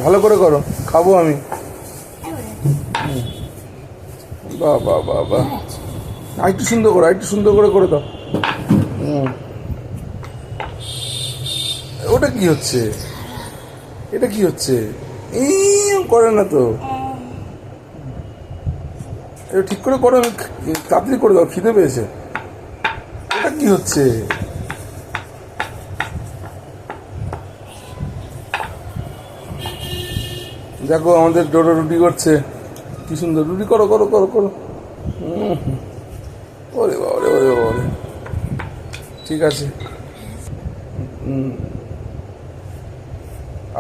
ভালো করে করো, খাবো আমি। বাহ বাহ বাহ বাহ, আরেকটু সুন্দর করো, আরেকটু সুন্দর করে দাও। ওটা কি হচ্ছে? এটা কি হচ্ছে? এই করে না তো, এটা ঠিক করে করো, তাড়াতাড়ি করে দাও, খিদে পেয়েছে। এটা কি হচ্ছে? দেখো আমাদের ডোডো রুটি করছে, কি সুন্দর রুটি, করো করো করো করো। ওরে বাবারে, ওরে বাবারে, ঠিক আছে।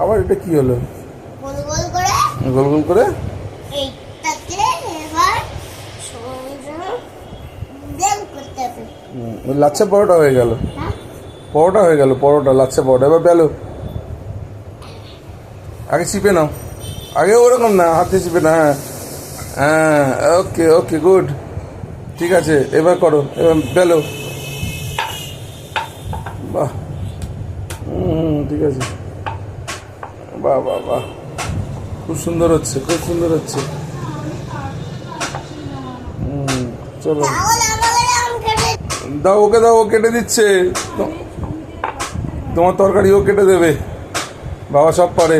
আবার এটা কি হলো? গোল গোল করে, গোল গোল করে এইটাকে এবার বেল করতে হবে। লাচ্ছা পরোটা হয়ে গেল, হ্যাঁ, পরোটা হয়ে গেল, পরোটা, লাচ্ছা পরোটা। এবার বেলো, আগে চিপে নাও, আগে ওরকম না, হাতে চিপে না। হ্যাঁ হ্যাঁ, ওকে ওকে, গুড, ঠিক আছে। এবার করো, এবার বেলো। বাহ, ঠিক আছে, বাহ বাহ বাহ, খুব সুন্দর হচ্ছে, খুব সুন্দর হচ্ছে। চলো তাহলে আমাকে আম কেটে দাও, ওকে দাও, ও কেটে দিচ্ছে। তোমার তরকারি ও কেটে দেবে, বাবা সব পারে।